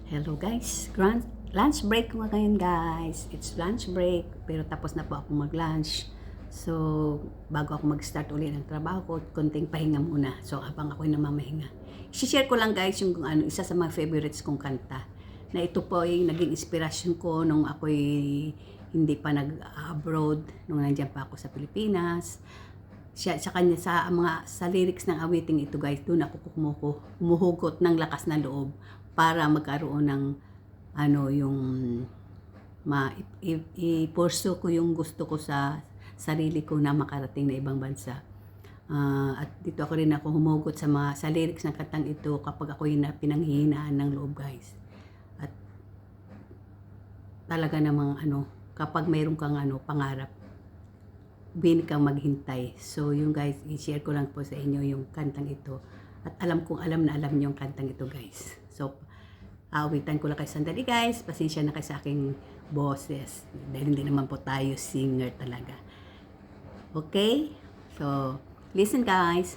Hello guys, lunch break ko ngayon guys. It's lunch break, pero tapos na po ako mag-lunch. So, bago ako mag-start ulit ng trabaho ko, konting pahinga muna. So, habang ako'y namamahinga. I-share ko lang guys yung isa sa mga favorites kong kanta. Na ito po ay naging inspirasyon ko nung ako'y hindi pa nag-abroad, nung nandiyan pa ako sa Pilipinas. Sa kanya, sa lyrics ng awiting ito guys, doon ako humuhugot ng lakas ng loob para magkaroon ng yung i-pursue ko yung gusto ko sa sarili ko na makarating na ibang bansa. At dito ako rin ako humugot sa lyrics ng kantang ito kapag ako yung pinanghihinaan ng loob guys. At talaga namang kapag mayroon kang pangarap, win kang maghintay. So yung guys, i-share ko lang po sa inyo yung kantang ito. At alam na alam niyo yung kantang ito guys. So, awitan ko lang kayo sandali guys. Pasensya na kayo sa aking boses. Dahil hindi naman po tayo singer talaga. Okay? So, listen guys.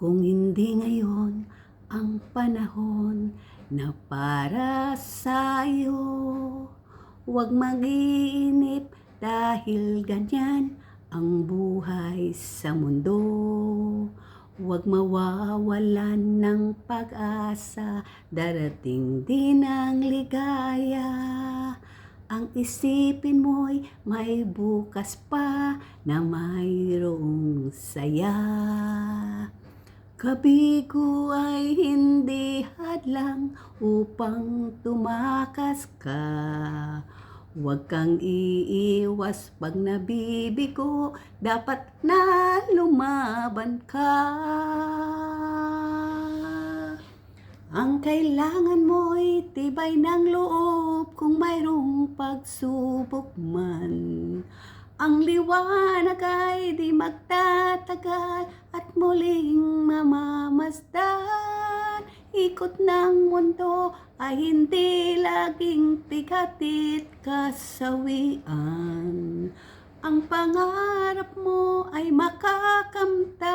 Kung hindi ngayon ang panahon na para sa'yo, huwag mag-iinip dahil ganyan ang buhay sa mundo. Huwag mawawalan ng pag-asa, darating din ang ligaya. Ang isipin mo'y may bukas pa na mayroong saya. Kabigo ay hindi hadlang upang tumakas ka. Huwag kang iiwas pag nabibigo, dapat na lumaban ka. Ang kailangan mo'y tibay ng loob kung mayroong pagsubok man. Ang liwanag ay di magtatagal at muling mamamasdan. Ikot ng mundo ay hindi laging tigatit kasawian. Ang pangarap mo ay makakamtan,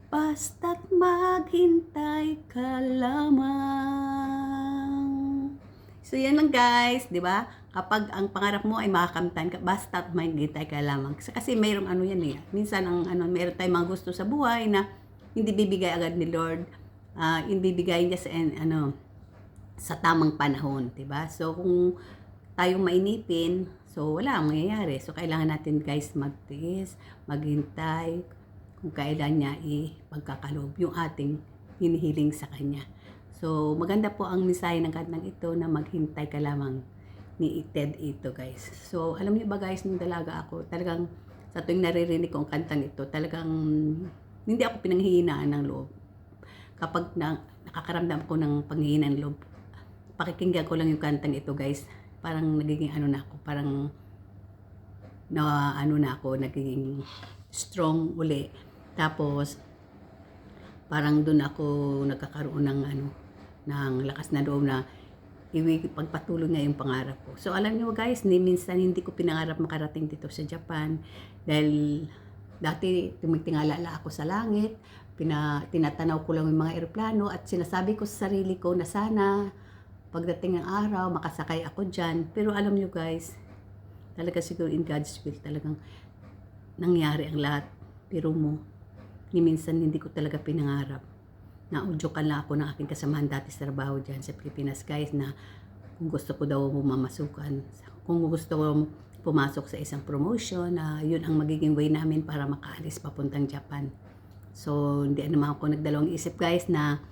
basta't maghintay ka lamang. So yan lang guys, di ba? Kapag ang pangarap mo ay makakamtan ka, basta't maghintay ka lamang. Kasi mayroong yan eh. Minsan mayroon tayong mga gusto sa buhay na hindi bibigay agad ni Lord. Hindi bibigay niya sa tamang panahon, di ba? So kung tayong mainipin, so wala ang mangyayari. So kailangan natin guys magtiis, maghintay kung kailan niya ipagkakaloob yung ating hinihiling sa Kanya. So maganda po ang mensahe ng kantang ito na maghintay ka lamang ni Ted ito guys. So alam niyo ba guys, nung dalaga ako, talagang sa tuwing naririnig ko ang kantang ito, talagang hindi ako pinanghihinaan ng loob. Kapag nakakaramdam ko ng panghihinaan ng loob, pakikinggan ko lang yung kantang ito guys, parang nagiging na ako, parang nagiging strong uli. Tapos parang doon ako nagkakaroon ng lakas na loob na pagpatuloy nga yung pangarap ko. So alam niyo guys, minsan hindi ko pinangarap makarating dito sa Japan dahil dati tumitingala ako sa langit, tinatanaw ko lang yung mga eroplano at sinasabi ko sa sarili ko na sana pagdating ng araw makasakay ako dyan. Pero alam niyo guys, talaga siguro in God's will talagang nangyari ang lahat. Pero minsan hindi ko talaga pinangarap. Naudyokan lang ako ng aking kasamahan dati sa trabaho dyan sa Pilipinas guys, na kung gusto ko daw mamasukan, kung gusto ko pumasok sa isang promotion, yun ang magiging way namin para makaalis papuntang Japan. So hindi naman ako nagdalawang isip guys na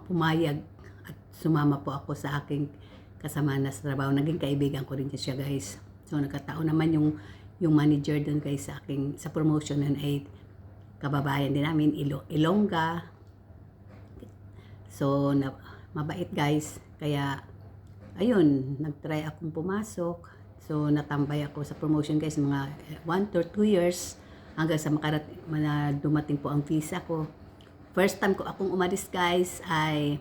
pumayag at sumama po ako sa aking kasama na sa trabaho. Naging kaibigan ko rin siya guys. So nagkataon naman yung manager doon guys sa promotion nun ay kababayan din namin, Ilongga. So mabait guys. Kaya ayun, nagtry akong pumasok. So natambay ako sa promotion guys mga 1 or 2 years hanggang sa dumating po ang visa ko. First time ko akong umalis guys ay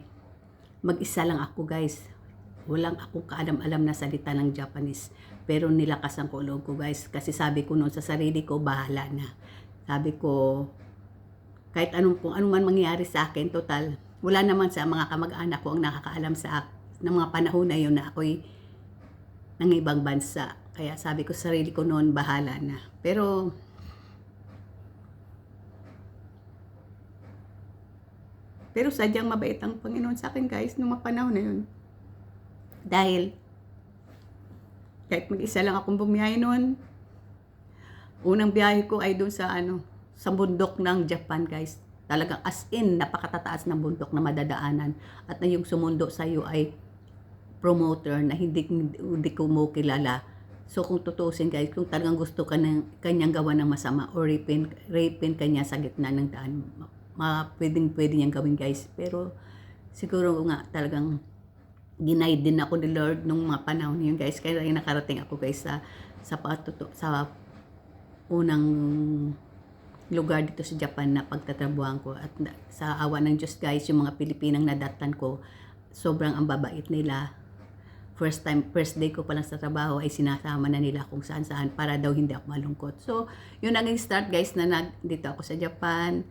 mag-isa lang ako guys. Walang akong kaalam-alam na salita ng Japanese. Pero nilakasan ko loob ko guys. Kasi sabi ko noon sa sarili ko, bahala na. Sabi ko, kahit kung ano man mangyari sa akin, total, wala naman sa mga kamag-anak ko ang nakakaalam sa ng mga panahon na yun na ako'y ng ibang bansa. Kaya sabi ko sa sarili ko noon, bahala na. Pero sadyang mabait ang Panginoon sa akin guys, nung mga panahon na yun. Dahil, kahit mag-isa lang akong bumiyahe noon, unang biyahe ko ay doon sa bundok ng Japan guys. Talagang as in, napakatataas ng bundok na madadaanan. At na yung sumundo sa'yo ay promoter na hindi ko mo kilala. So kung tutusin guys, kung talagang gusto ka ng kanyang gawa ng masama or rapin kanya sa gitna ng daan, pwede niyang gawin guys. Pero siguro nga talagang denied din ako ni Lord nung mga panahon yun guys. Kaya nakarating ako guys sa unang lugar dito sa Japan na pagtatrabuhan ko. At sa awa ng Diyos guys, yung mga Pilipinang nadatan ko, sobrang ang babait nila. First day ko pa lang sa trabaho ay sinasama na nila kung saan para daw hindi ako malungkot. So, yun naging start guys na dito ako sa Japan.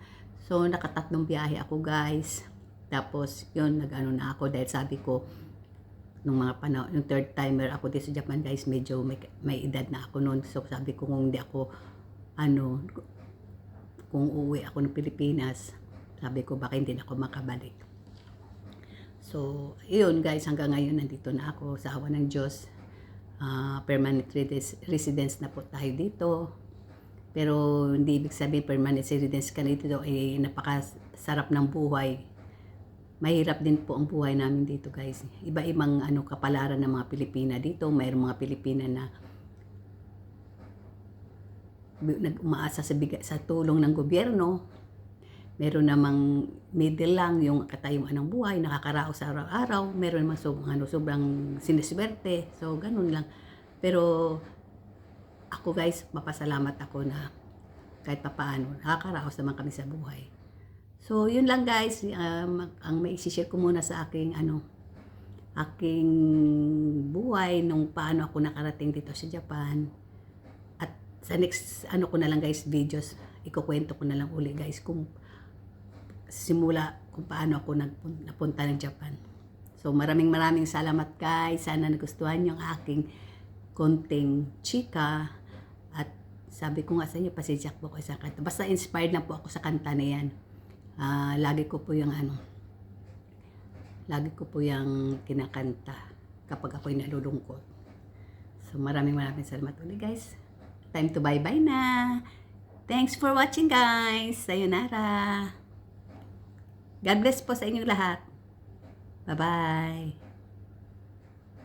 So, nakatatlong biyahe ako guys. Tapos, yun, na ako dahil sabi ko, nung mga panahon, yung third timer ako dito sa Japan guys, medyo may edad na ako noon. So, sabi ko kung hindi ako, kung uuwi ako ng Pilipinas, sabi ko baka hindi na ako makabalik. So, yun guys, hanggang ngayon nandito na ako sa awa ng Diyos. Permanent residence na po tayo dito. Pero hindi ibig sabihin permanent residence ka dito ay napakasarap ng buhay. Mahirap din po ang buhay namin dito guys. Iba-ibang kapalaran ng mga Pilipina dito. Mayroong mga Pilipina na umaasa sa tulong ng gobyerno. Meron namang middle lang, yung katayuan ng buhay, nakakaraos sa araw-araw. Meron namang sobrang siniswerte. So, ganun lang. Pero, ako guys, mapasalamat ako na kahit papaano, nakakaraos naman kami sa buhay. So, yun lang guys. Ang maisishare ko muna sa aking buhay nung paano ako nakarating dito sa Japan. At sa next, ko na lang guys, videos, ikukwento ko na lang uli guys kung simula kung paano ako napunta ng Japan. So maraming salamat guys. Sana nagustuhan niyo ang aking konting chika. At sabi ko nga sa inyo, pasensya po ako sa kanta. Basta inspired na po ako sa kanta na yan. Lagi ko po yung kinakanta kapag ako'y nalulungkot. So maraming salamat ulit guys. Time to bye-bye na. Thanks for watching guys. Sayonara. God bless po sa inyong lahat. Bye-bye.